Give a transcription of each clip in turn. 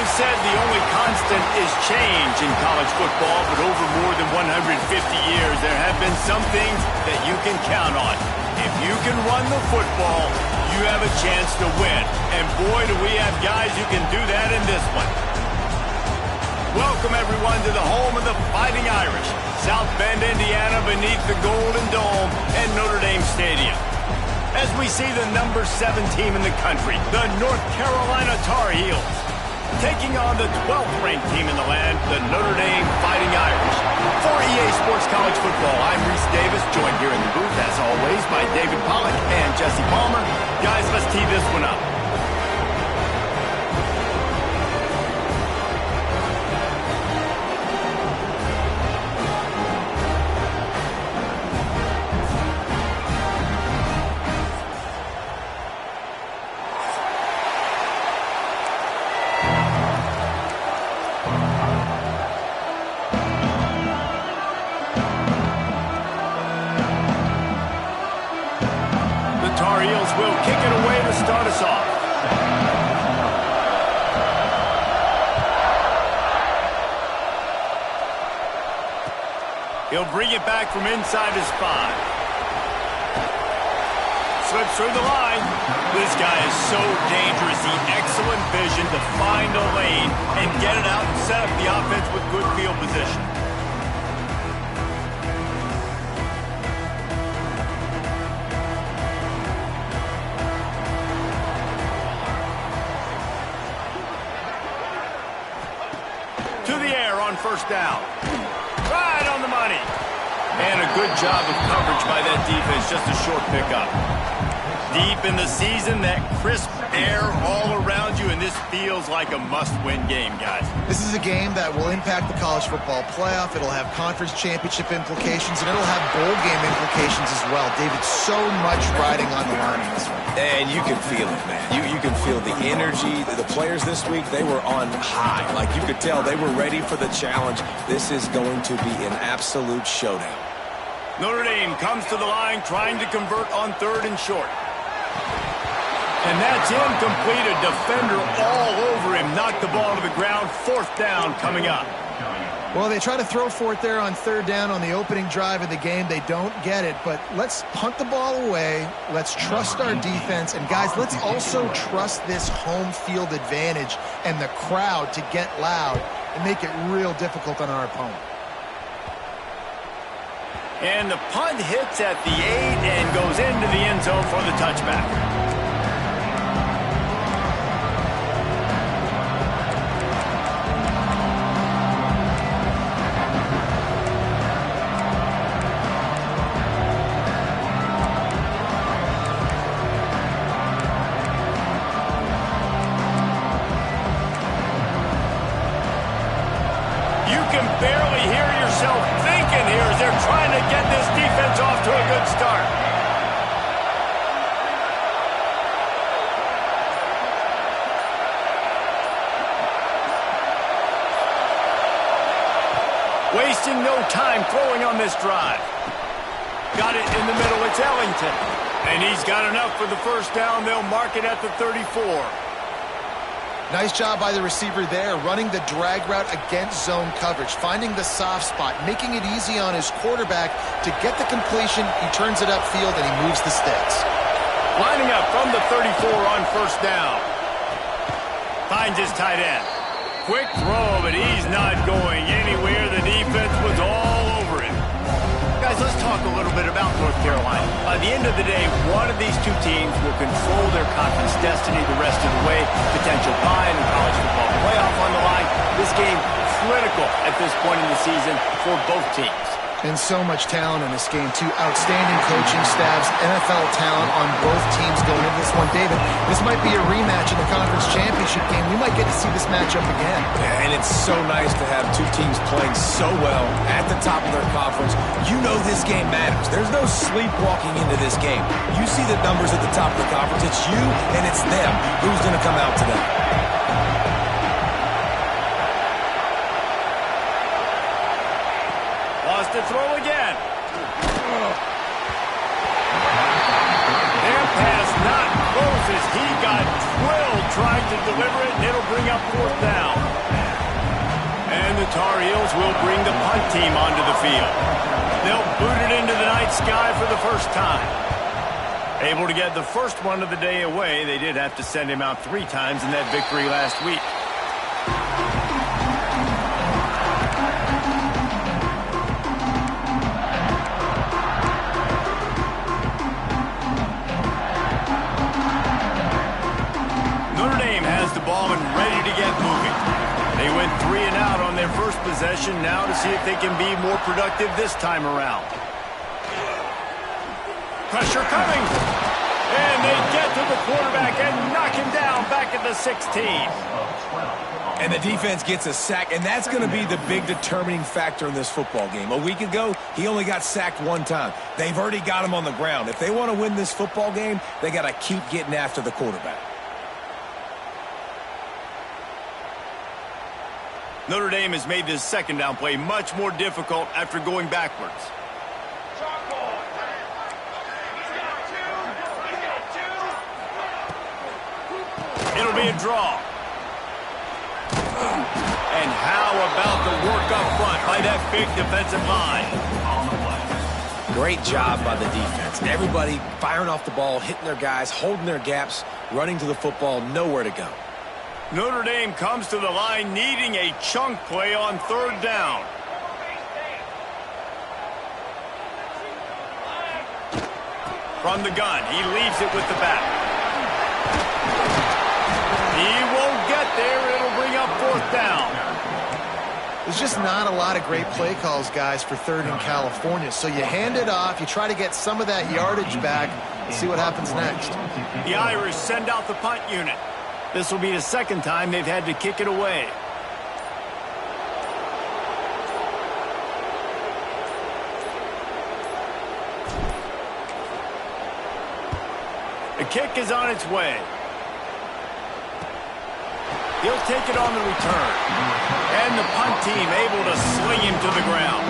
always said the only constant is change in college football, but over more than 150 years, there have been some things that you can count on. If you can run the football, you have a chance to win. And boy, do we have guys who can do that in this one. Welcome, everyone, to the home of the Fighting Irish, South Bend, Indiana, beneath the Golden Dome and Notre Dame Stadium. As we see the number 7 team in the country, the North Carolina Tar Heels, taking on the 12th ranked team in the land, the Notre Dame Fighting Irish. For EA Sports College Football, I'm Reese Davis, joined here in the booth, as always, by David Pollack and Jesse Palmer. Guys, let's tee this one up. Will kick it away to start us off. He'll bring it back from inside his 5. Slips through the line. This guy is so dangerous. The excellent vision to find a lane and get it out and set up the offense with good field position. First down. Right on the money. And a good job of coverage by that defense. Just a short pickup. Deep in the season, that crisp air all around you, and this feels like a must-win game, guys. This is a game that will impact the college football playoff. It'll have conference championship implications, and it'll have bowl game implications as well. David, so much riding on the line in this one. And you can feel it, man. You can feel the energy. The players this week, they were on high. Like, you could tell they were ready for the challenge. This is going to be an absolute showdown. Notre Dame comes to the line trying to convert on 3rd and short. And that's incomplete. A defender all over him. Knocked the ball to the ground. 4th down coming up. Well, they try to throw for it there on 3rd down on the opening drive of the game. They don't get it, but let's punt the ball away. Let's trust our defense. And, guys, let's also trust this home field advantage and the crowd to get loud and make it real difficult on our opponent. And the punt hits at the 8 and goes into the end zone for the touchback. Barely hear yourself thinking here as they're trying to get this defense off to a good start. Wasting no time throwing on this drive. Got it in the middle. It's Ellington. And he's got enough for the first down. They'll mark it at the 34. Nice job by the receiver there, running the drag route against zone coverage, finding the soft spot, making it easy on his quarterback to get the completion. He turns it upfield, and he moves the sticks. Lining up from the 34 on first down. Finds his tight end. Quick throw, but he's not going anywhere. The defense was all over him. Guys, let's talk a little bit about North Carolina. By the end of the day, one of these two teams will control their conference destiny the rest of the way. Potential bye in the college football playoff on the line. This game critical at this point in the season for both teams. And so much talent in this game, too. Outstanding coaching staffs, NFL talent on both teams going into this one. David, this might be a rematch in the conference championship game. We might get to see this matchup again. Yeah, and it's so nice to have two teams playing so well at the top of their conference. You know this game matters. There's no sleepwalking into this game. You see the numbers at the top of the conference. It's you and it's them. Who's going to come out today? To throw again. Their pass not close as he got drilled trying to deliver it, and it'll bring up fourth down. And the Tar Heels will bring the punt team onto the field. They'll boot it into the night sky for the first time. Able to get the first one of the day away. They did have to send him out 3 times in that victory last week. Notre Dame has the ball and ready to get moving. They went 3 and out on their first possession, now to see if they can be more productive this time around. Pressure coming. And they get to the quarterback and knock him down back at the 16. And the defense gets a sack, and that's going to be the big determining factor in this football game. A week ago, he only got sacked 1 time. They've already got him on the ground. If they want to win this football game, they got to keep getting after the quarterback. Notre Dame has made this second down play much more difficult after going backwards. It'll be a draw. And how about the work up front by that big defensive line? Great job by the defense. Everybody firing off the ball, hitting their guys, holding their gaps, running to the football, nowhere to go. Notre Dame comes to the line needing a chunk play on 3rd down. From the gun, he leaves it with the back. He won't get there. It'll bring up 4th down. There's just not a lot of great play calls, guys, for 3rd in California. So you hand it off, you try to get some of that yardage back, and see what happens next. The Irish send out the punt unit. This will be the 2nd time they've had to kick it away. The kick is on its way. He'll take it on the return. And the punt team able to sling him to the ground.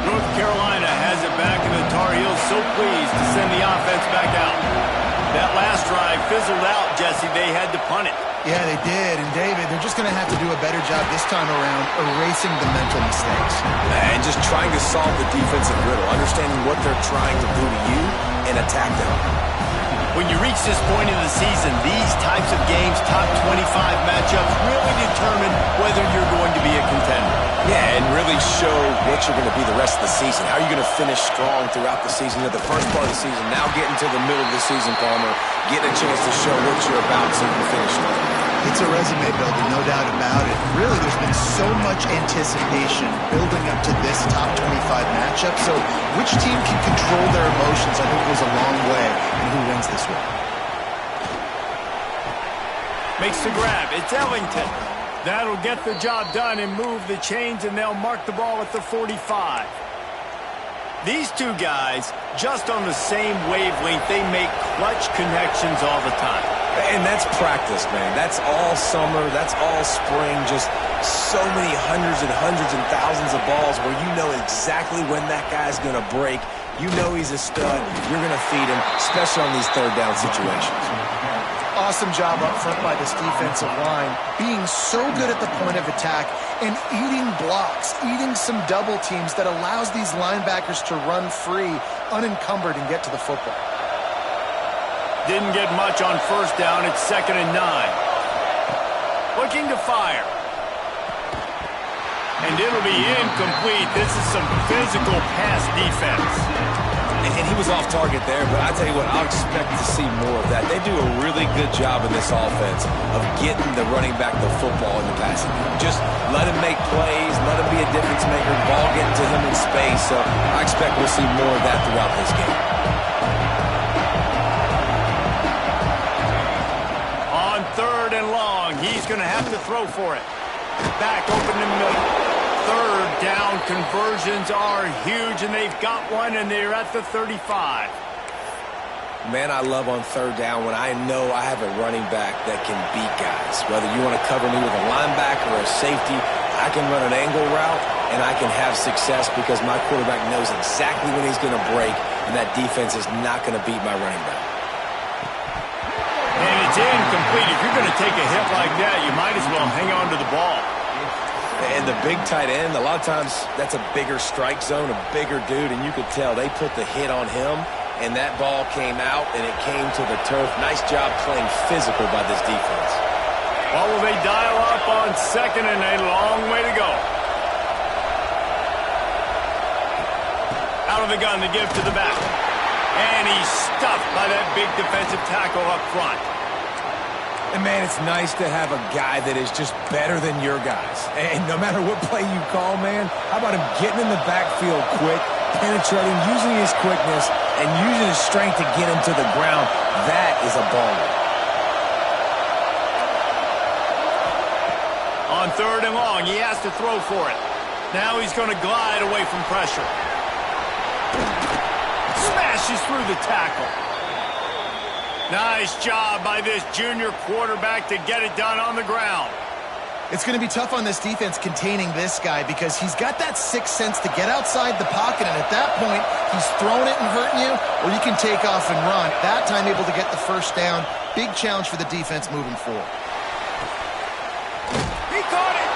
North Carolina has it back, and the Tar Heels so pleased to send the offense back out. That last drive fizzled out, Jesse. They had to punt it. Yeah, they did. And, David, they're just going to have to do a better job this time around erasing the mental mistakes. And just trying to solve the defensive riddle, understanding what they're trying to do to you and attack them. When you reach this point in the season, these types of games, top 25 matchups, really determine whether you're going to be a contender. Yeah, and really show what you're going to be the rest of the season. How are you going to finish strong throughout the season? The first part of the season, now getting to the middle of the season, Palmer, getting a chance to show what you're about so you can finish strong. It's a resume builder, no doubt about it. Really, there's been so much anticipation building up to this top 25 matchup. So which team can control their emotions, I think, goes a long way in who wins this one. Makes the grab. It's Ellington. That'll get the job done and move the chains, and they'll mark the ball at the 45. These two guys, just on the same wavelength, they make clutch connections all the time. And that's practice, man. That's all summer. That's all spring. Just so many hundreds and thousands of balls where you know exactly when that guy's going to break. You know he's a stud. You're going to feed him, especially on these 3rd down situations. Awesome job up front by this defensive line, being so good at the point of attack and eating blocks, eating some double teams that allows these linebackers to run free, unencumbered, and get to the football. Didn't get much on 1st down. It's 2nd and 9. Looking to fire. And it'll be incomplete. This is some physical pass defense. And he was off target there, but I tell you what, I'll expect to see more of that. They do a really good job in this offense of getting the running back the football in the passing game. Just let him make plays, let him be a difference maker, ball getting to him in space. So I expect we'll see more of that throughout this game. On 3rd and long, he's going to have to throw for it. Back open in the middle. 3rd down conversions are huge, and they've got one, and they're at the 35. Man, I love on 3rd down when I know I have a running back that can beat guys. Whether you want to cover me with a linebacker or a safety, I can run an angle route, and I can have success because my quarterback knows exactly when he's going to break, and that defense is not going to beat my running back. And it's incomplete. If you're going to take a hit like that, you might as well hang on to the ball. And the big tight end, a lot of times that's a bigger strike zone, a bigger dude, and you could tell they put the hit on him, and that ball came out, and it came to the turf. Nice job playing physical by this defense. Well, will they dial up on second, and a long way to go. Out of the gun to give to the back. And he's stuffed by that big defensive tackle up front. And, man, it's nice to have a guy that is just better than your guys. And no matter what play you call, man, how about him getting in the backfield quick, penetrating, using his quickness, and using his strength to get him to the ground? That is a baller. On third and long, he has to throw for it. Now he's going to glide away from pressure. Smashes through the tackle. Nice job by this junior quarterback to get it done on the ground. It's going to be tough on this defense containing this guy because he's got that sixth sense to get outside the pocket, and at that point, he's throwing it and hurting you, or you can take off and run. That time able to get the first down. Big challenge for the defense moving forward. He caught it.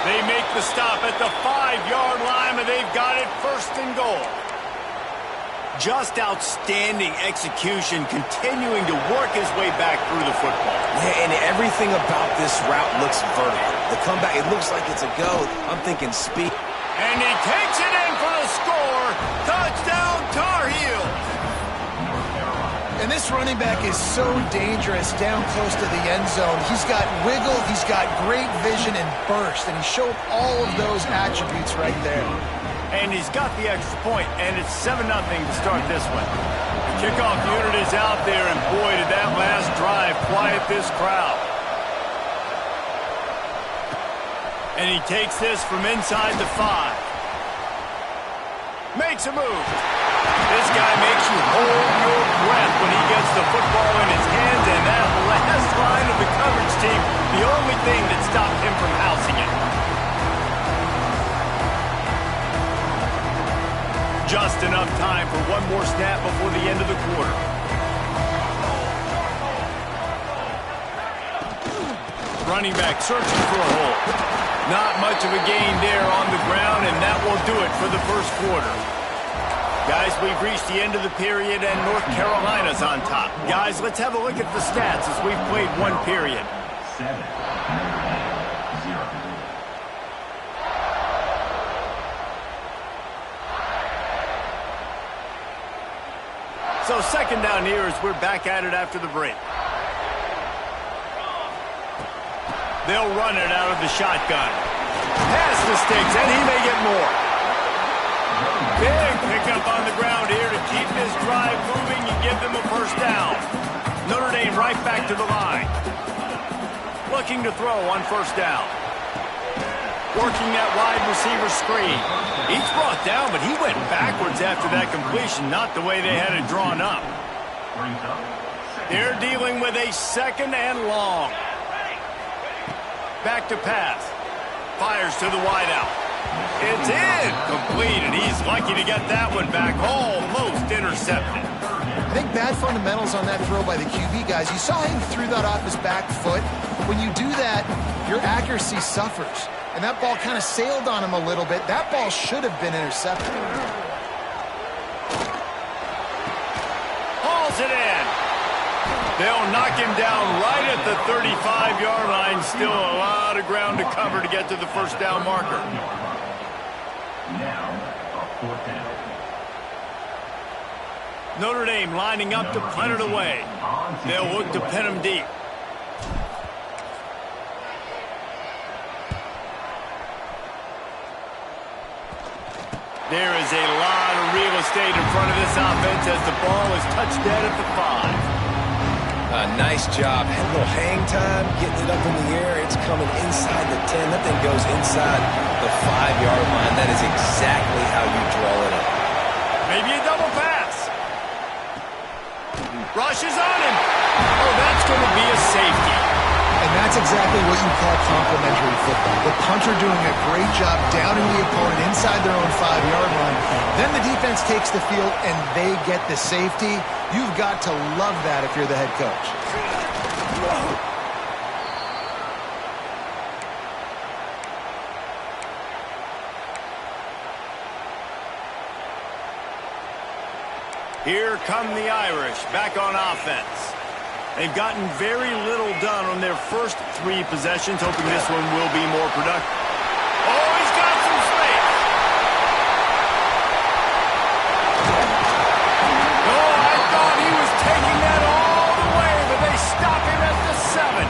They make the stop at the 5-yard line, and they've got it first and goal. Just outstanding execution, continuing to work his way back through the football. Yeah, and everything about this route looks vertical. The comeback, it looks like it's a go. I'm thinking speed. And he takes it in for the score. Touchdown, Tar Heels. And this running back is so dangerous down close to the end zone. He's got wiggle, he's got great vision and burst, and he showed all of those attributes right there. And he's got the extra point, and it's 7-0 to start this one. The kickoff unit is out there, and boy, did that last drive quiet this crowd. And he takes this from inside the 5. Makes a move. This guy makes you hold your breath when he gets the football in his hands, and that last line of the coverage team, the only thing that stopped him from housing it. Just enough time for one more snap before the end of the quarter. Running back searching for a hole. Not much of a gain there on the ground, and that will do it for the first quarter. Guys, we've reached the end of the period, and North Carolina's on top. Guys, let's have a look at the stats as we've played one period. 7-0. So second down here as we're back at it after the break. They'll run it out of the shotgun. Pass mistakes, and he may get more. Big pickup on the ground here to keep this drive moving and give them a first down. Notre Dame right back to the line. Looking to throw on first down. Working that wide receiver screen. He's brought down, but he went backwards after that completion, not the way they had it drawn up. They're dealing with a second and long. Back to pass. Fires to the wideout. It's incomplete, and he's lucky to get that one back. Almost intercepted. I think bad fundamentals on that throw by the QB, guys. You saw him threw that off his back foot. When you do that, your accuracy suffers. And that ball kind of sailed on him a little bit. That ball should have been intercepted. Hauls it in. They'll knock him down right at the 35-yard line. Still a lot of ground to cover to get to the first down marker. Now, a fourth down. Notre Dame lining up to punt it away. They'll look to pin him deep. There is a lot of real estate in front of this offense as the ball is touched dead at the 5. Nice job. Had a little hang time, getting it up in the air. It's coming inside the 10. That thing goes inside the 5-yard line. That is exactly how you draw it up. Maybe a double pass. Rushes on him. Oh, that's going to be a safety. And that's exactly what you call complementary football. The punter doing a great job downing the opponent inside their own 5-yard line. Then the defense takes the field and they get the safety. You've got to love that if you're the head coach. Here come the Irish back on offense. They've gotten very little done on their first 3 possessions, hoping this one will be more productive. Oh, he's got some space. Oh, I thought he was taking that all the way, but they stop him at the 7.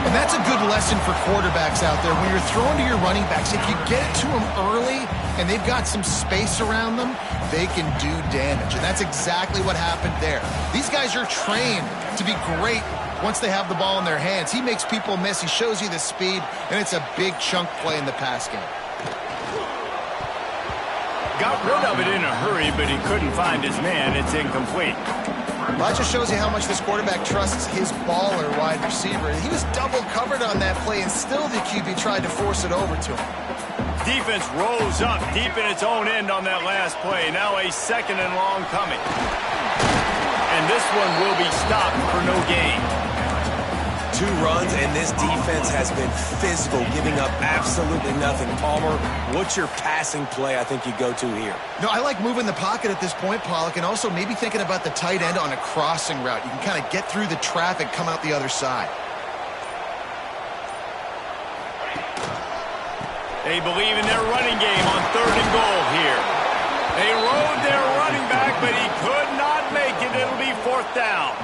And that's a good lesson for quarterbacks out there. When you're throwing to your running backs, if you get it to them early and they've got some space around them, they can do damage. And that's exactly what happened there. These guys are trained to be great once they have the ball in their hands. He makes people miss. He shows you the speed, and it's a big chunk play in the pass game. Got rid of it in a hurry, but he couldn't find his man. It's incomplete. Well, that just shows you how much this quarterback trusts his baller wide receiver. He was double covered on that play, and still the QB tried to force it over to him. Defense rose up deep in its own end on that last play. Now a 2nd and long coming. And this one will be stopped for no gain. 2 runs, and this defense has been physical, giving up absolutely nothing. Palmer, what's your passing play I think you go to here? No, I like moving the pocket at this point, Pollock, and also maybe thinking about the tight end on a crossing route. You can kind of get through the traffic, come out the other side. They believe in their running game on 3rd and goal here. They rode their running back, but he could not make it. It'll be 4th down.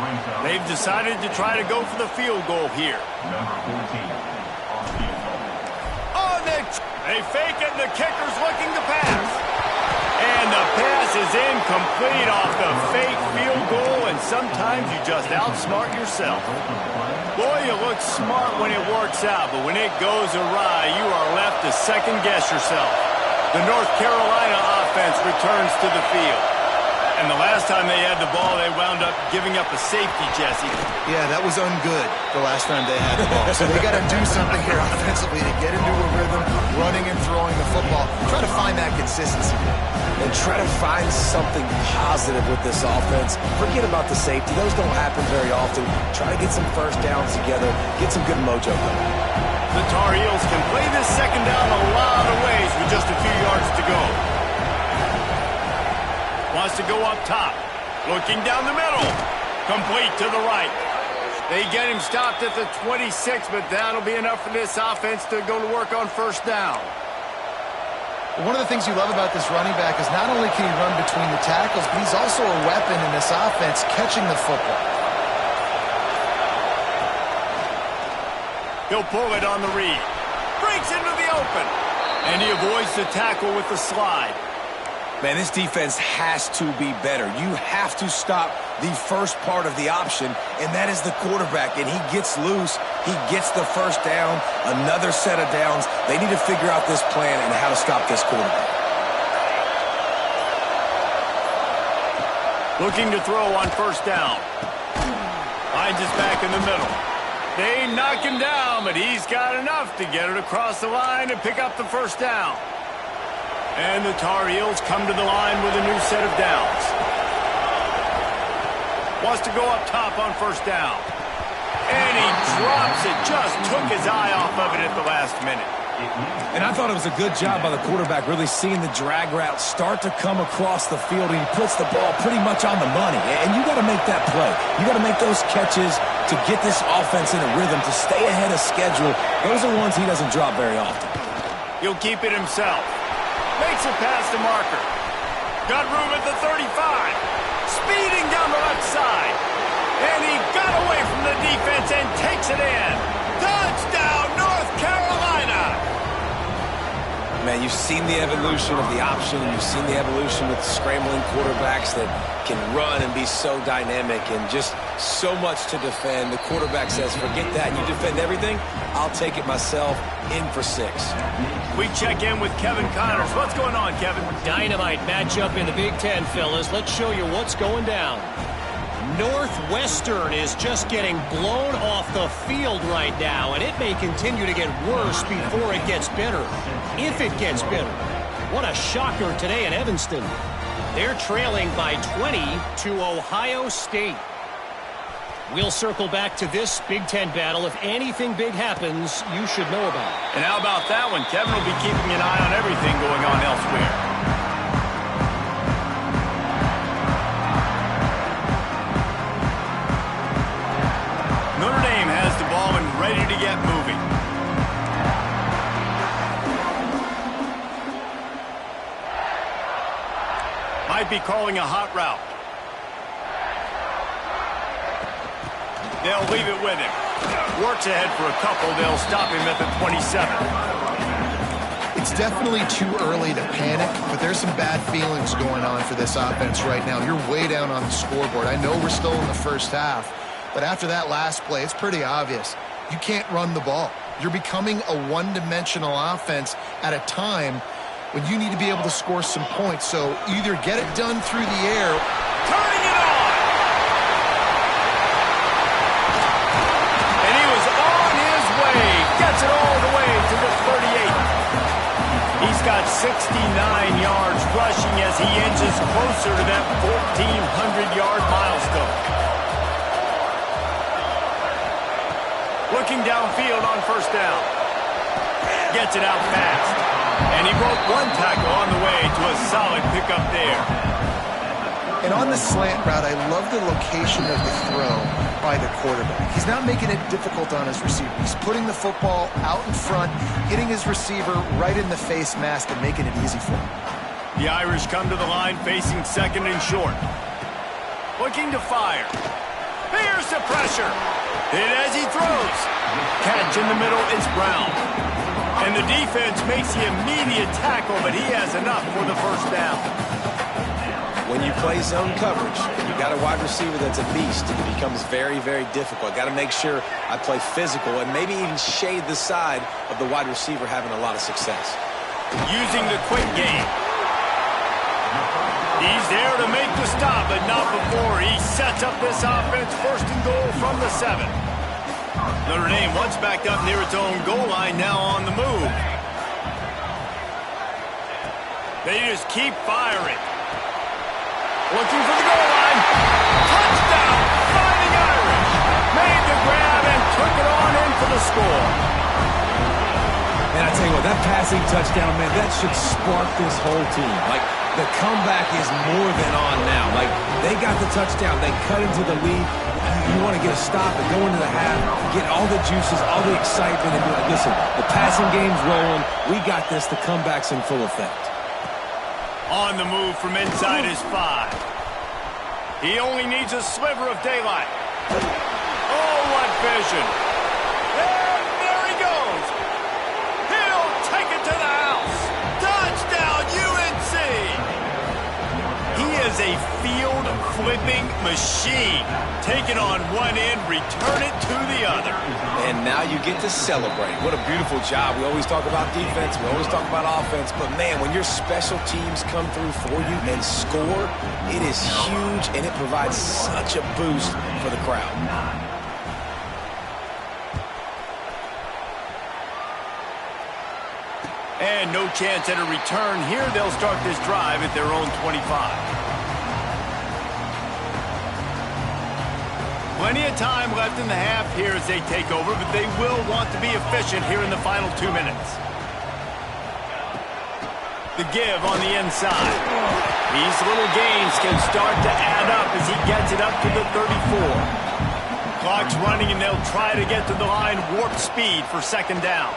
They've decided to try to go for the field goal here. Oh, they fake it, and the kicker's looking to pass. And the pass is incomplete off the fake field goal, and sometimes you just outsmart yourself. Boy, you look smart when it works out, but when it goes awry, you are left to second-guess yourself. The North Carolina offense returns to the field. And the last time they had the ball, they wound up giving up a safety, Jesse. Yeah, that was ungood the last time they had the ball. So they got to do something here offensively to get into a rhythm, running and throwing the football. Try to find that consistency. And try to find something positive with this offense. Forget about the safety. Those don't happen very often. Try to get some first downs together. Get some good mojo going. The Tar Heels can play this 2nd down a lot of ways with just a few yards to go. Wants to go up top. Looking down the middle. Complete to the right. They get him stopped at the 26, but that'll be enough for this offense to go to work on 1st down. One of the things you love about this running back is not only can he run between the tackles, but he's also a weapon in this offense catching the football. He'll pull it on the read. Breaks into the open. And he avoids the tackle with the slide. Man, this defense has to be better. You have to stop the first part of the option, and that is the quarterback. And he gets loose. He gets the 1st down, another set of downs. They need to figure out this plan and how to stop this quarterback. Looking to throw on 1st down. Finds his back in the middle. They knock him down, but he's got enough to get it across the line and pick up the 1st down. And the Tar Heels come to the line with a new set of downs. Wants to go up top on 1st down. And he drops it. Just took his eye off of it at the last minute. And I thought it was a good job by the quarterback really seeing the drag route start to come across the field, and he puts the ball pretty much on the money. And you got to make that play. You got to make those catches to get this offense in a rhythm, to stay ahead of schedule. Those are ones he doesn't drop very often. He'll keep it himself. Makes a pass to Marker. Got room at the 35. Speeding down the left side. And he got away from the defense and takes it in. Touchdown, North Carolina! Man, you've seen the evolution of the option, and you've seen the evolution with scrambling quarterbacks that can run and be so dynamic and just so much to defend. The quarterback says, forget that. You defend everything, I'll take it myself. In for 6. We check in with Kevin Connors. What's going on, Kevin? Dynamite matchup in the Big Ten, fellas. Let's show you what's going down. Northwestern is just getting blown off the field right now, and it may continue to get worse before it gets better. If it gets better. What a shocker today in Evanston. They're trailing by 20 to Ohio State. We'll circle back to this Big Ten battle. If anything big happens, you should know about it. And how about that one? Kevin will be keeping an eye on everything going on elsewhere. Notre Dame has the ball and ready to get moving. Might be calling a hot route. They'll leave it with him. Works ahead for a couple. They'll stop him at the 27. It's definitely too early to panic, but there's some bad feelings going on for this offense right now. You're way down on the scoreboard. I know we're still in the first half, but after that last play, it's pretty obvious. You can't run the ball. You're becoming a one-dimensional offense at a time when you need to be able to score some points. So either get it done through the air. Turning it on! And he was on his way. Gets it all the way to the 38. He's got 69 yards rushing as he inches closer to that 1,400-yard milestone. Looking downfield on first down. Gets it out fast. And he broke one tackle on the way to a solid pickup there. And on the slant route, I love the location of the throw by the quarterback. He's not making it difficult on his receiver. He's putting the football out in front, hitting his receiver right in the face mask and making it easy for him. The Irish come to the line facing second and short. Looking to fire. Here's the pressure. Hit as he throws. Catch in the middle is Brown. And the defense makes the immediate tackle, but he has enough for the first down. When you play zone coverage, you got a wide receiver that's a beast. It becomes very, very difficult. Got to make sure I play physical and maybe even shade the side of the wide receiver having a lot of success. Using the quick game. He's there to make the stop, but not before he sets up this offense first and goal from the 7. Notre Dame once backed up near its own goal line, now on the move. They just keep firing. Looking for the goal line. Touchdown, Fighting Irish. Made the grab and took it on in for the score. And I tell you what, that passing touchdown, man, that should spark this whole team. Like, the comeback is more than on now. Like, they got the touchdown. They cut into the lead. You want to get a stop and go into the half, get all the juices, all the excitement, and be like, listen, the passing game's rolling. We got this. The comeback's in full effect. On the move from inside his 5. He only needs a sliver of daylight. Oh, what vision. And there he goes. He'll take it to the house. Touchdown, UNC. He is a field-flipping machine. Take it on one end, return it to the other. And now you get to celebrate. What a beautiful job. We always talk about defense. We always talk about offense. But, man, when your special teams come through for you and score, it is huge, and it provides such a boost for the crowd. And no chance at a return here. They'll start this drive at their own 25. Plenty of time left in the half here as they take over, but they will want to be efficient here in the final 2 minutes. The give on the inside. These little gains can start to add up as he gets it up to the 34. Clock's running, and they'll try to get to the line warp speed for second down.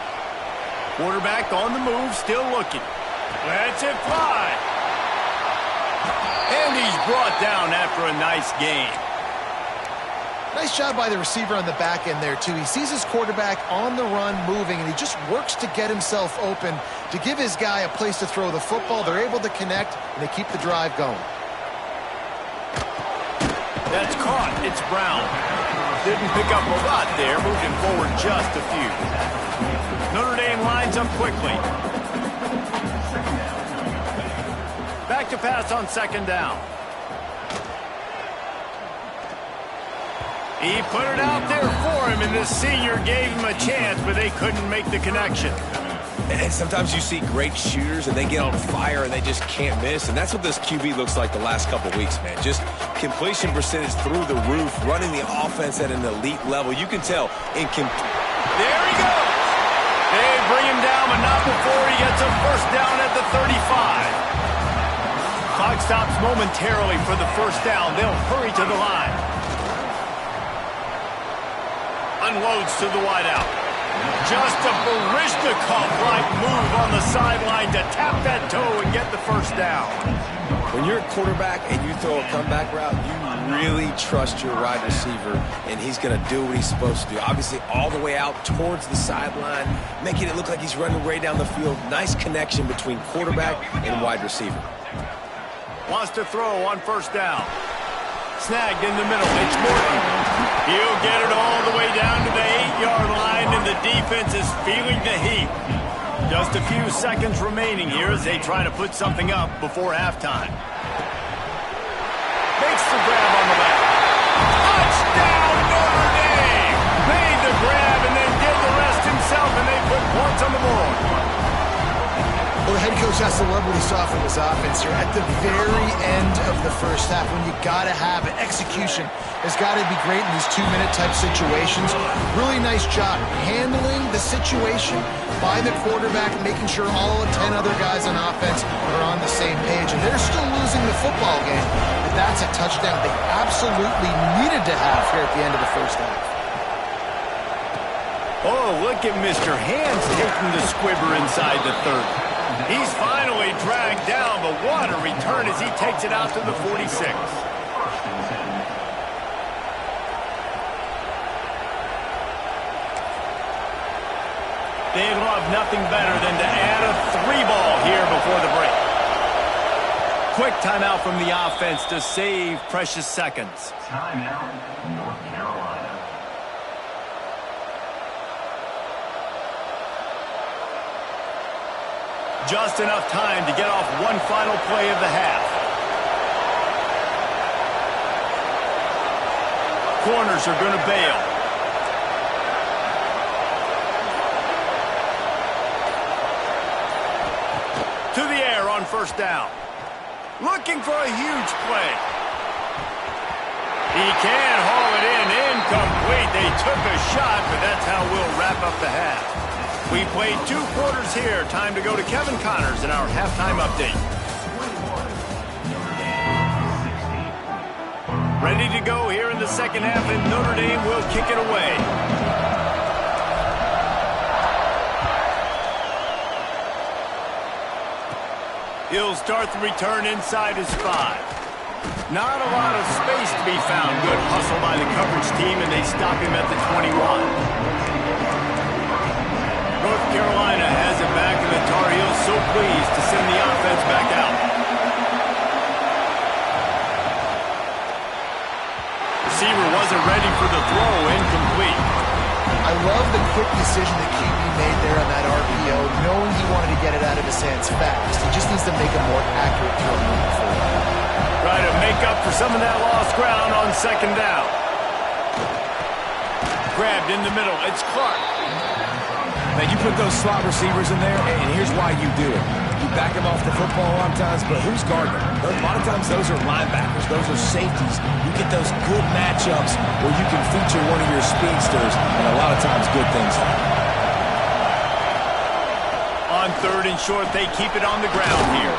Quarterback on the move, still looking. Lets it fly. And he's brought down after a nice gain. Nice job by the receiver on the back end there, too. He sees his quarterback on the run moving, and he just works to get himself open to give his guy a place to throw the football. They're able to connect, and they keep the drive going. That's caught. It's Brown. Didn't pick up a lot there, moving forward just a few. Notre Dame lines up quickly. Back to pass on second down. He put it out there for him, and the senior gave him a chance, but they couldn't make the connection. And sometimes you see great shooters, and they get on fire, and they just can't miss. And that's what this QB looks like the last couple weeks, man. Just completion percentage through the roof, running the offense at an elite level. You can tell. There he goes. They bring him down, but not before he gets a first down at the 35. Clock stops momentarily for the first down. They'll hurry to the line. Unloads to the wideout. Just a Baryshnikov-like move on the sideline to tap that toe and get the first down. When you're a quarterback and you throw a comeback route, you really trust your wide receiver, and he's going to do what he's supposed to do. Obviously, all the way out towards the sideline, making it look like he's running way down the field. Nice connection between quarterback and wide receiver. Wants to throw on first down. Snagged in the middle. It's Morton. He'll get it all the way down to the 8-yard line, and the defense is feeling the heat. Just a few seconds remaining here as they try to put something up before halftime. Makes the grab on the left. Touchdown, Notre Dame! Made the grab and then did the rest himself, and they put points on the board. Well, the head coach has to love what he saw from his offense here. At the very end of the first half, when you got to have it, execution has got to be great in these 2-minute type situations. Really nice job handling the situation by the quarterback, making sure all 10 other guys on offense are on the same page. And they're still losing the football game, but that's a touchdown they absolutely needed to have here at the end of the first half. Oh, look at Mr. Hands taking the squibber inside the 30. He's finally dragged down, but what a return as he takes it out to the 46. They'd love nothing better than to add a 3-ball here before the break. Quick timeout from the offense to save precious seconds. Timeout, North Carolina. Just enough time to get off one final play of the half. Corners are going to bail. To the air on first down. Looking for a huge play. He can haul it in. Incomplete. They took a shot, but that's how we'll wrap up the half. We played 2 quarters here. Time to go to Kevin Connors in our halftime update. Ready to go here in the second half, and Notre Dame will kick it away. He'll start the return inside his 5. Not a lot of space to be found. Good hustle by the coverage team, and they stop him at the 21. North Carolina has it back, and the Tar Heels so pleased to send the offense back out. Receiver wasn't ready for the throw, incomplete. I love the quick decision that QB made there on that RPO, knowing he wanted to get it out of his hands fast. He just needs to make a more accurate throw moving forward. Try to make up for some of that lost ground on second down. Grabbed in the middle. It's Clark. Man, you put those slot receivers in there, and here's why you do it. You back them off the football a lot of times, but who's guarding them? A lot of times those are linebackers. Those are safeties. You get those good matchups where you can feature one of your speedsters, and a lot of times good things happen. On third and short, they keep it on the ground here.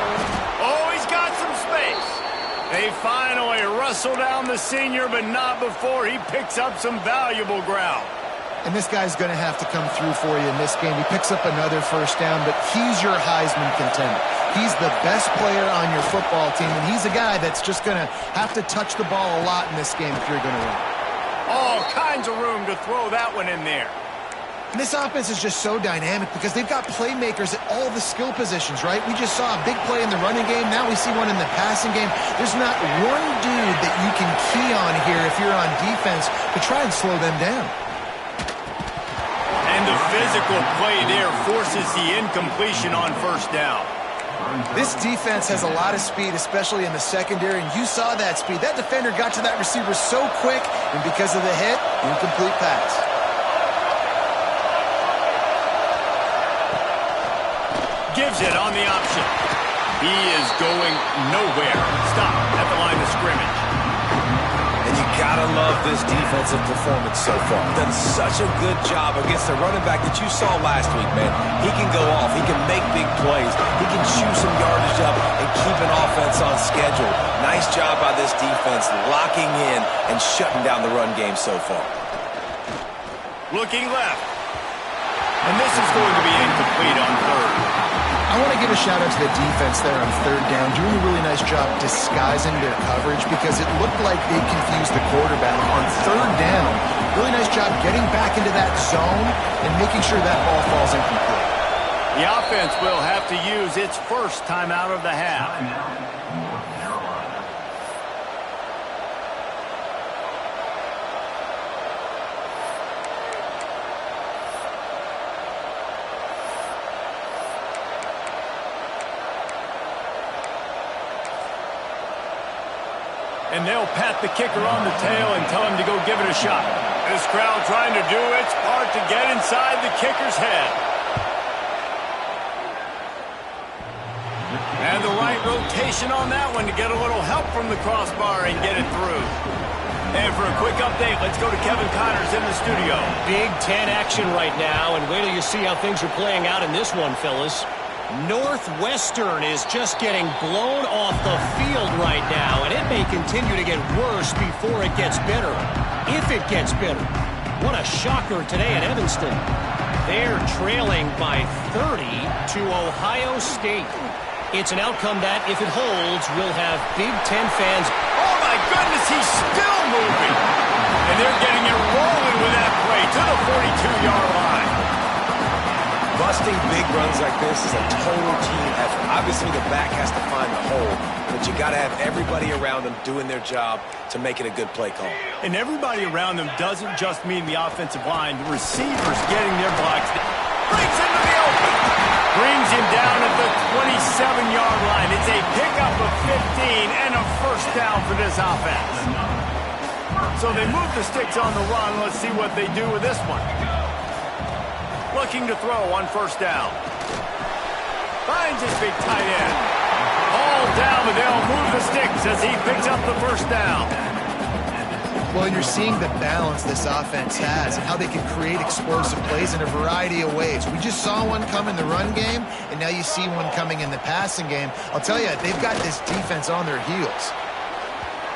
Oh, he's got some space. They finally wrestle down the senior, but not before he picks up some valuable ground. And this guy's going to have to come through for you in this game. He picks up another first down, but he's your Heisman contender. He's the best player on your football team, and he's a guy that's just going to have to touch the ball a lot in this game if you're going to win. All kinds of room to throw that one in there. And this offense is just so dynamic because they've got playmakers at all the skill positions, right? We just saw a big play in the running game. Now we see one in the passing game. There's not one dude that you can key on here if you're on defense to try and slow them down. And the physical play there forces the incompletion on first down. This defense has a lot of speed, especially in the secondary, and you saw that speed. That defender got to that receiver so quick, and because of the hit, incomplete pass. Gives it on the option. He is going nowhere. Stop at the line of scrimmage. And you gotta love this defensive performance so far. Done such a good job against the running back that you saw last week, man. He can go off. He can make big plays. He can chew some yardage up and keep an offense on schedule. Nice job by this defense locking in and shutting down the run game so far. Looking left. And this is going to be incomplete on third. I want to give a shout-out to the defense there on third down, doing a really nice job disguising their coverage because it looked like they confused the quarterback on third down. Really nice job getting back into that zone and making sure that ball falls incomplete. The offense will have to use its first timeout of the half. And they'll pat the kicker on the tail and tell him to go give it a shot. This crowd trying to do its part to get inside the kicker's head. And the right rotation on that one to get a little help from the crossbar and get it through. And for a quick update, let's go to Kevin Connors in the studio. Big Ten action right now, and wait till you see how things are playing out in this one, fellas. Northwestern is just getting blown off the field right now, and it may continue to get worse before it gets better. If it gets better. What a shocker today at Evanston. They're trailing by 30 to Ohio State. It's an outcome that, if it holds, will have Big Ten fans. Oh, my goodness, he's still moving. And they're getting it rolling with that play to the 42-yard line. Busting big runs like this is a total team effort. Obviously, the back has to find the hole, but you got to have everybody around them doing their job to make it a good play call. And everybody around them doesn't just mean the offensive line. The receivers getting their blocks. Breaks into the open. Brings him down at the 27-yard line. It's a pickup of 15 and a first down for this offense. So they move the sticks on the run. Let's see what they do with this one. Looking to throw on first down. Finds his big tight end. All down, but they'll move the sticks as he picks up the first down. Well, you're seeing the balance this offense has and how they can create explosive plays in a variety of ways. We just saw one come in the run game, and now you see one coming in the passing game. I'll tell you, they've got this defense on their heels.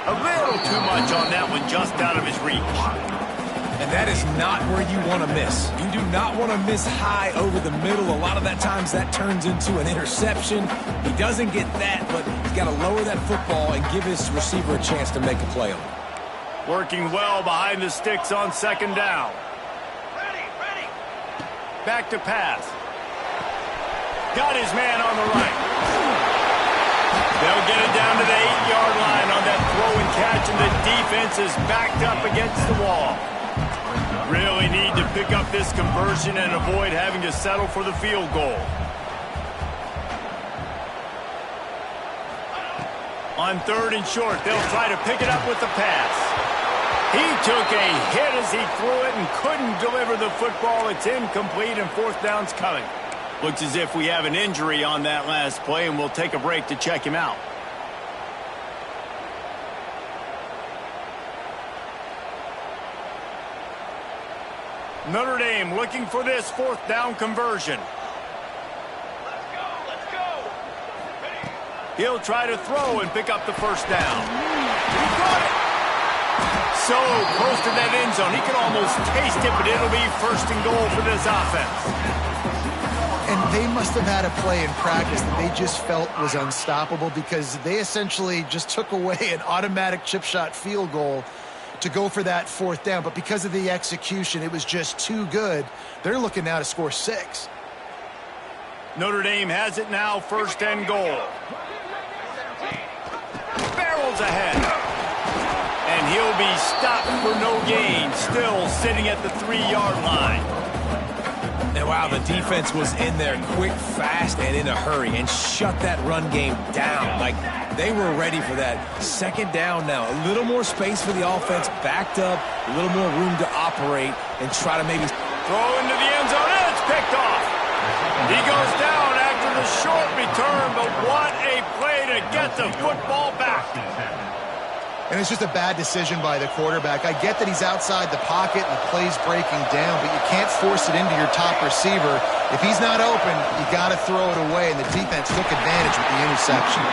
A little too much on that one, just out of his reach. And that is not where you want to miss. You do not want to miss high over the middle. A lot of that times that turns into an interception. He doesn't get that, but he's got to lower that football and give his receiver a chance to make a play on it. Working well behind the sticks on second down. Back to pass. Got his man on the right. They'll get it down to the 8-yard line on that throw and catch, and the defense is backed up against the wall. Really need to pick up this conversion and avoid having to settle for the field goal. On third and short, they'll try to pick it up with the pass. He took a hit as he threw it and couldn't deliver the football. It's incomplete and fourth down's coming. Looks as if we have an injury on that last play, and we'll take a break to check him out. Notre Dame looking for this fourth down conversion. Let's go. Ready? He'll try to throw and pick up the first down. He got it. So close to that end zone. He can almost taste it, but it'll be first and goal for this offense. And they must have had a play in practice that they just felt was unstoppable because they essentially just took away an automatic chip shot field goal to go for that fourth down. But because of the execution, it was just too good. They're looking now to score 6. Notre Dame has it now, first and goal. Barrels ahead. And he'll be stopped for no gain, still sitting at the 3-yard line. And wow, the defense was in there quick, fast, and in a hurry and shut that run game down. Like, they were ready for that. Second down now. A little more space for the offense, backed up, a little more room to operate and try to maybe throw into the end zone, and it's picked off. He goes down after the short return, but what a play to get the football back. And it's just a bad decision by the quarterback. I get that he's outside the pocket and the play's breaking down, but you can't force it into your top receiver. If he's not open, you got to throw it away, and the defense took advantage with the interception.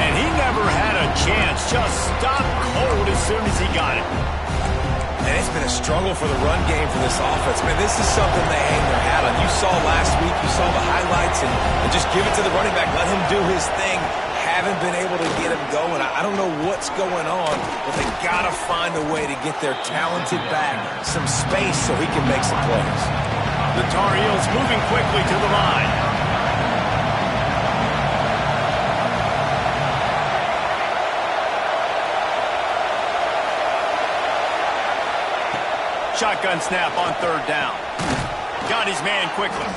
And he never had a chance. Just stopped cold as soon as he got it. And it's been a struggle for the run game for this offense. Man, this is something they hang their hat on. You saw last week, you saw the highlights, and just give it to the running back. Let him do his thing. Haven't been able to get him going. I don't know what's going on, but they got to find a way to get their talented back some space so he can make some plays. The Tar Heels moving quickly to the line. Shotgun snap on third down. Got his man quickly.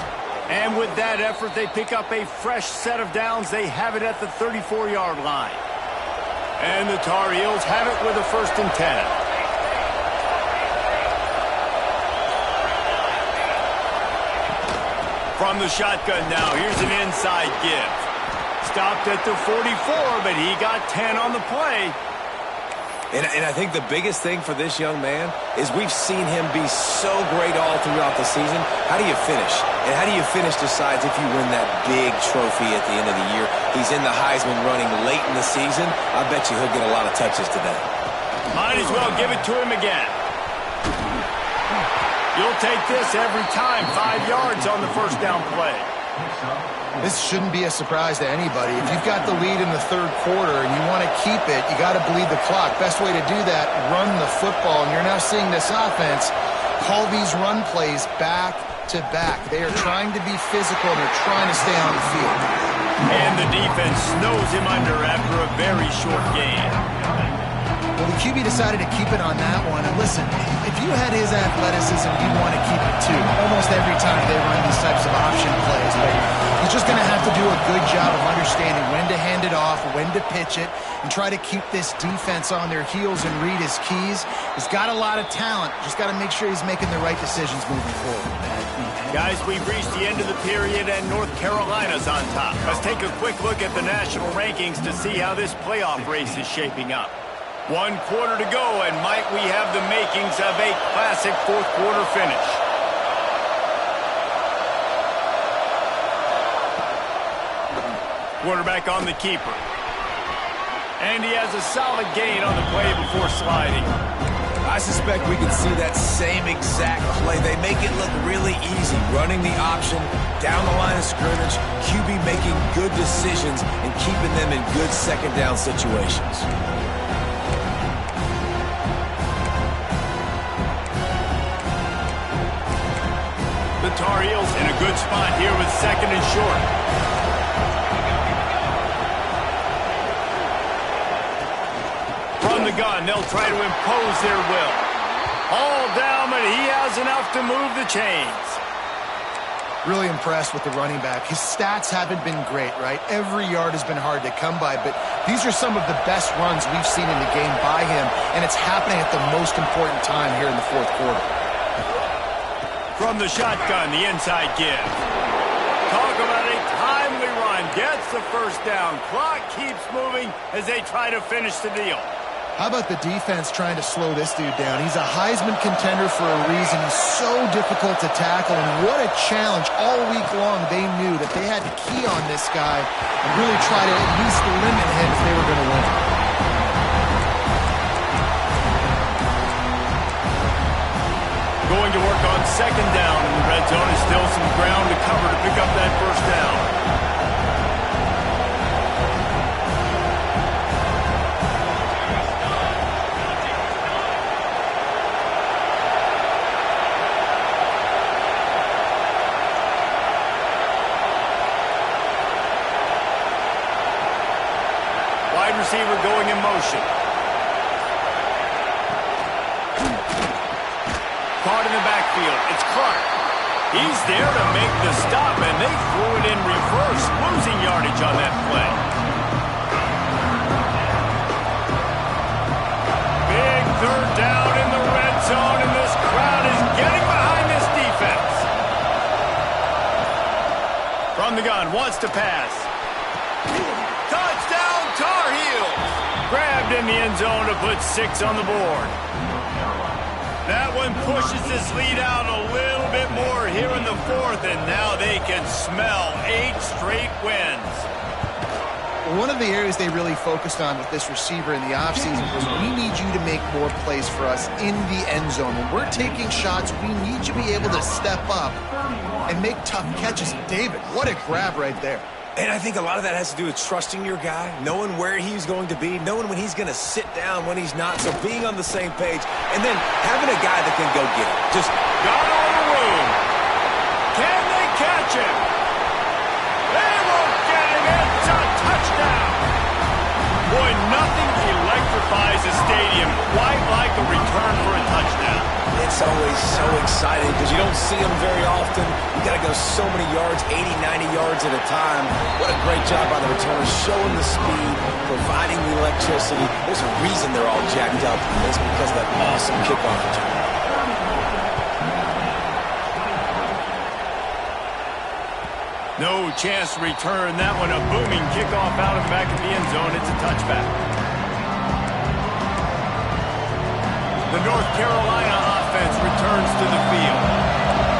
And with that effort, they pick up a fresh set of downs. They have it at the 34-yard line. And the Tar Heels have it with a 1st and 10. From the shotgun now, here's an inside give. Stopped at the 44, but he got 10 on the play. And I think the biggest thing for this young man is we've seen him be so great all throughout the season. How do you finish? And how do you finish decides if you win that big trophy at the end of the year. He's in the Heisman running late in the season. I bet you he'll get a lot of touches today. Might as well give it to him again. You'll take this every time. 5 yards on the 1st down play. This shouldn't be a surprise to anybody. If you've got the lead in the 3rd quarter and you want to keep it, you got to bleed the clock. Best way to do that, run the football. And you're now seeing this offense call these run plays back to back. They are trying to be physical, and they're trying to stay on the field. And the defense snows him under after a very short game. Well, the QB decided to keep it on that one. And listen, if you had his athleticism, you'd want to keep it too. Almost every time they run these types of option plays. But he's just going to have to do a good job of understanding when to hand it off, when to pitch it, and try to keep this defense on their heels and read his keys. He's got a lot of talent. Just got to make sure he's making the right decisions moving forward. Guys, we've reached the end of the period, and North Carolina's on top. Let's take a quick look at the national rankings to see how this playoff race is shaping up. 1 quarter to go, and might we have the makings of a classic 4th quarter finish. Quarterback on the keeper. And he has a solid gain on the play before sliding. I suspect we can see that same exact play. They make it look really easy, running the option down the line of scrimmage, QB making good decisions and keeping them in good 2nd down situations. The Tar Heels in a good spot here with 2nd and short. From the gun, they'll try to impose their will. All down, but he has enough to move the chains. Really impressed with the running back. His stats haven't been great, right? Every yard has been hard to come by, but these are some of the best runs we've seen in the game by him, and it's happening at the most important time here in the 4th quarter. From the shotgun, the inside give. Talk about a timely run. Gets the 1st down. Clock keeps moving as they try to finish the deal. How about the defense trying to slow this dude down? He's a Heisman contender for a reason. He's so difficult to tackle, and what a challenge. All week long, they knew that they had to key on this guy and really try to at least limit him if they were going to win. Going to work on 2nd down in the red zone. Is still some ground to cover to pick up that 1st down. Wide receiver going in motion. Caught in the backfield. It's Clark. He's there to make the stop, and they threw it in reverse, losing yardage on that play. Big third down in the red zone, and this crowd is getting behind this defense. From the gun, wants to pass. Touchdown, Tar Heels! Grabbed in the end zone to put 6 on the board. That one pushes this lead out a little bit more here in the fourth, and now they can smell 8 straight wins. One of the areas they really focused on with this receiver in the offseason was we need you to make more plays for us in the end zone. When we're taking shots, we need you to be able to step up and make tough catches. David, what a grab right there. And I think a lot of that has to do with trusting your guy, knowing where he's going to be, knowing when he's going to sit down, when he's not, so being on the same page, and then having a guy that can go get it. Just got all the room. Can they catch him? They won't get him. It's a touchdown. Boy, nothing electrifies a stadium quite like a return for a touchdown. It's always so exciting because you don't see them very often. You got to go so many yards, 80, 90 yards at a time. What a great job by the returners, showing the speed, providing the electricity. There's a reason they're all jacked up, and it's because of that awesome kickoff return. No chance to return that one. A booming kickoff out of the back of the end zone. It's a touchback. The North Carolina offense returns to the field.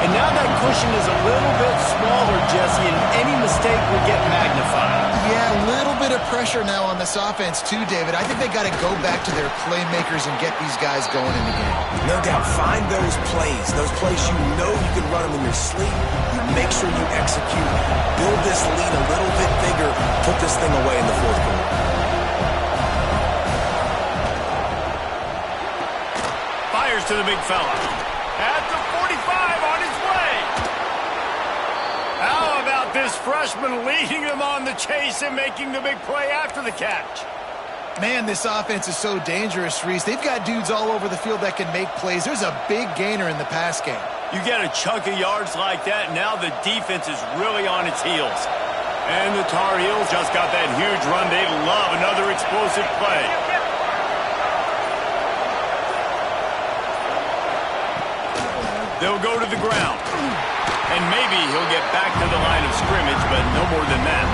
And now that cushion is a little bit smaller, Jesse, and any mistake will get magnified. Yeah, a little bit of pressure now on this offense too, David. I think they got to go back to their playmakers and get these guys going in the game. No doubt. Find those plays you know you can run them in your sleep. You make sure you execute. Build this lead a little bit bigger. Put this thing away in the fourth quarter. To the big fella. At the 45 on his way. How about this freshman leading them on the chase and making the big play after the catch? Man, this offense is so dangerous, Reese. They've got dudes all over the field that can make plays. There's a big gainer in the pass game. You get a chunk of yards like that, now the defense is really on its heels. And the Tar Heels just got that huge run. They love another explosive play. They'll go to the ground. And maybe he'll get back to the line of scrimmage, but no more than that.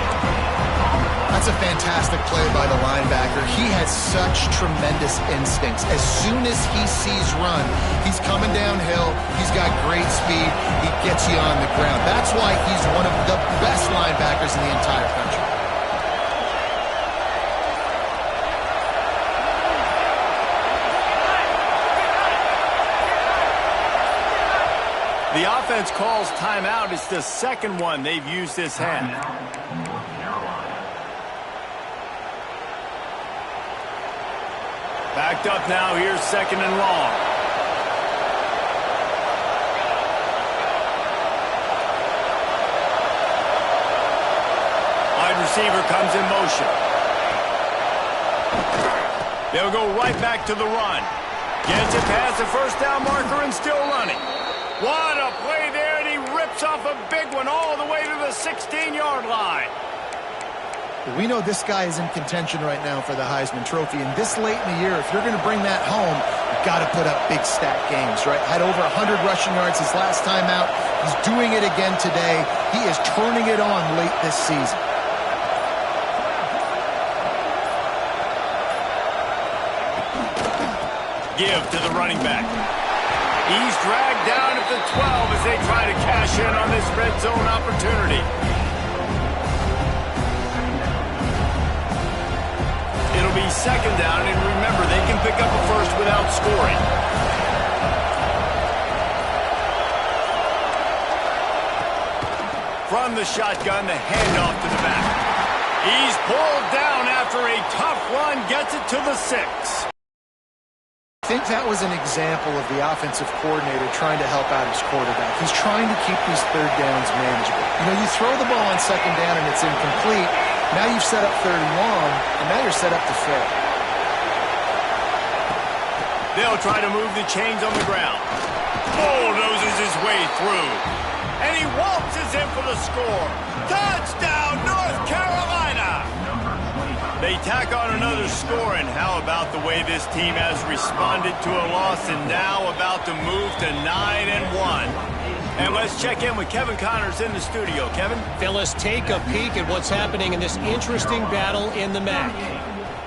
That's a fantastic play by the linebacker. He has such tremendous instincts. As soon as he sees run, he's coming downhill. He's got great speed. He gets you on the ground. That's why he's one of the best linebackers in the entire country. The offense calls timeout. It's the second one they've used this half. Backed up now. Here's second and long. Wide receiver comes in motion. They'll go right back to the run. Gets it past the first down marker and still running. What a play there, and he rips off a big one all the way to the 16-yard line. We know this guy is in contention right now for the Heisman Trophy, and this late in the year, if you're going to bring that home, you've got to put up big stat games, right? Had over 100 rushing yards his last time out. He's doing it again today. He is turning it on late this season. Give to the running back. He's dragged down at the 12 as they try to cash in on this red zone opportunity. It'll be second down, and remember, they can pick up a first without scoring. From the shotgun, the handoff to the back. He's pulled down after a tough run, gets it to the 6. I think that was an example of the offensive coordinator trying to help out his quarterback. He's trying to keep these third downs manageable. You know, you throw the ball on second down and it's incomplete. Now you've set up third and long, and now you're set up to fail. They'll try to move the chains on the ground. Bulldozes his way through. And he waltzes in for the score. Touchdown, North Carolina! They tack on another score, and how about the way this team has responded to a loss and now about to move to 9-1. And let's check in with Kevin Connors in the studio. Kevin? Phyllis, take a peek at what's happening in this interesting battle in the MAC.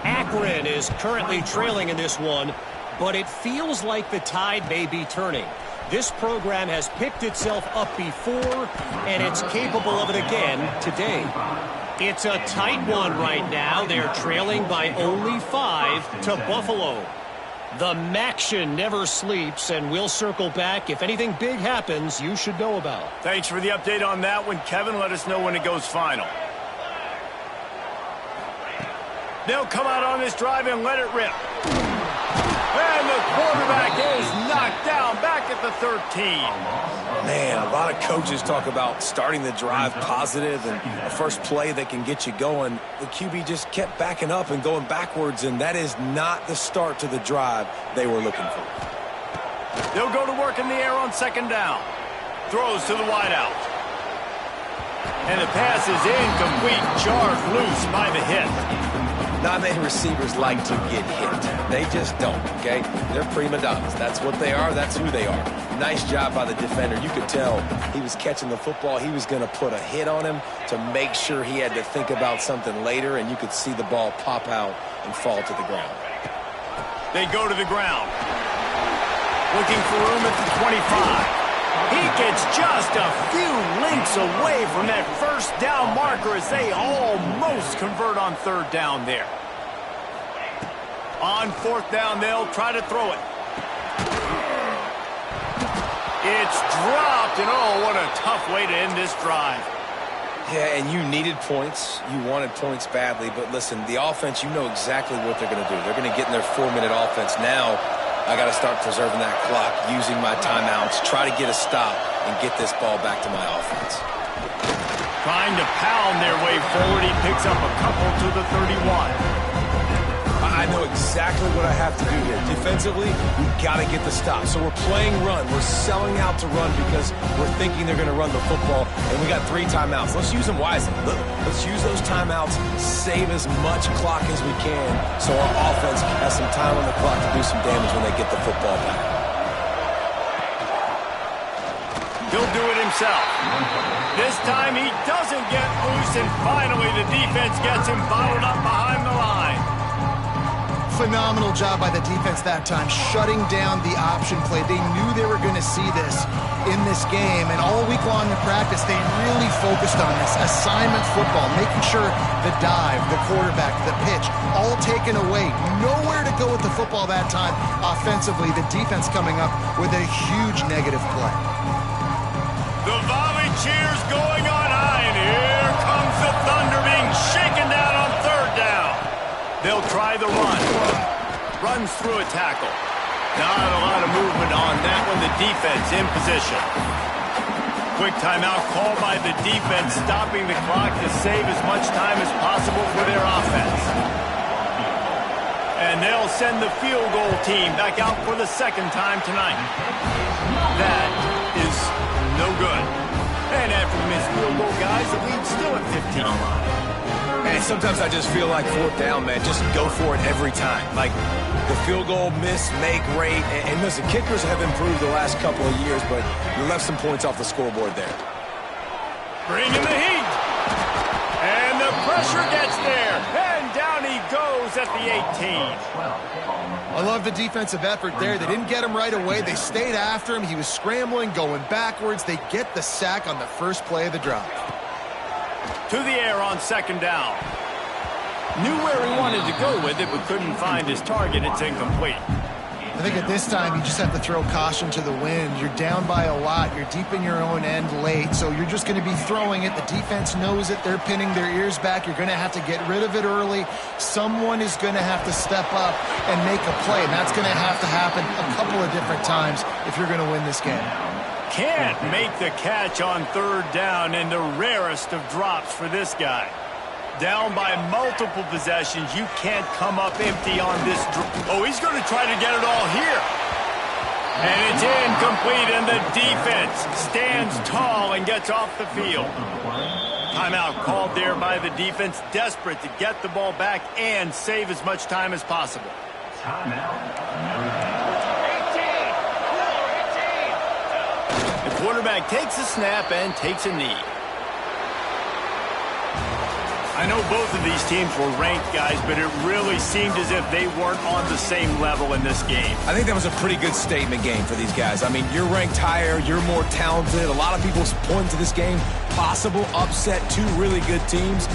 Akron is currently trailing in this one, but it feels like the tide may be turning. This program has picked itself up before, and it's capable of it again today. It's a tight one right now. They're trailing by only 5 to Buffalo. The Maction never sleeps, and we'll circle back. If anything big happens, you should know about. Thanks for the update on that one, Kevin. Let us know when it goes final. They'll come out on this drive and let it rip. And the quarterback is knocked down back at the 13. Man, a lot of coaches talk about starting the drive positive and a first play that can get you going. The QB just kept backing up and going backwards, and that is not the start to the drive they were looking for. They'll go to work in the air on second down. Throws to the wideout. And the pass is incomplete, jarred loose by the hit. Not many receivers like to get hit. They just don't, okay? They're prima donnas. That's what they are. That's who they are. Nice job by the defender. You could tell he was catching the football. He was going to put a hit on him to make sure he had to think about something later, and you could see the ball pop out and fall to the ground. They go to the ground. Looking for room at the 25. He gets just a few links away from that first down marker as they almost convert on third down there. On fourth down, they'll try to throw it. It's dropped, and oh, what a tough way to end this drive. Yeah, and you needed points. You wanted points badly, but listen, the offense, you know exactly what they're going to do. They're going to get in their 4-minute offense now. I got to start preserving that clock, using my timeouts, try to get a stop, and get this ball back to my offense. Trying to pound their way forward. He picks up a couple to the 31. I know exactly what I have to do here. Defensively, we've got to get the stop. So we're playing run. We're selling out to run because we're thinking they're going to run the football, and we got 3 timeouts. Let's use them wisely. Let's use those timeouts, save as much clock as we can so our offense has some time on the clock to do some damage when they get the football back. He'll do it himself. This time he doesn't get loose, and finally the defense gets him bottled up behind the line. Phenomenal job by the defense that time, shutting down the option play. They knew they were going to see this in this game, and all week long in practice, they really focused on this assignment football, making sure the dive, the quarterback, the pitch, all taken away. Nowhere to go with the football that time offensively. The defense coming up with a huge negative play. The volley cheers going on high, and here comes the Thunder being shaken down on third down. They'll try the run. Runs through a tackle. Not a lot of movement on that one. The defense in position. Quick timeout called by the defense, stopping the clock to save as much time as possible for their offense. And they'll send the field goal team back out for the second time tonight. That is no good. And after the missed field goal, guys, the lead's still at 15. And sometimes I just feel like fourth down, man. Just go for it every time. Like the field goal miss, make rate. And listen, kickers have improved the last couple of years, but you left some points off the scoreboard there. Bringing the heat. And the pressure gets there. And down he goes at the 18. I love the defensive effort there. They didn't get him right away. They stayed after him. He was scrambling, going backwards. They get the sack on the first play of the drive. To the air on second down. Knew where he wanted to go with it, but couldn't find his target. It's incomplete. I think at this time, you just have to throw caution to the wind. You're down by a lot. You're deep in your own end late, so you're just going to be throwing it. The defense knows it. They're pinning their ears back. You're going to have to get rid of it early. Someone is going to have to step up and make a play, and that's going to have to happen a couple of different times if you're going to win this game. Can't make the catch on third down, and the rarest of drops for this guy. Down by multiple possessions, you can't come up empty on this. Oh, he's going to try to get it all here. And it's incomplete, and the defense stands tall and gets off the field. Timeout called there by the defense, desperate to get the ball back and save as much time as possible. The quarterback takes a snap and takes a knee. I know both of these teams were ranked, guys, but it really seemed as if they weren't on the same level in this game. I think that was a pretty good statement game for these guys. I mean, you're ranked higher, you're more talented. A lot of people point to this game, possible upset, two really good teams.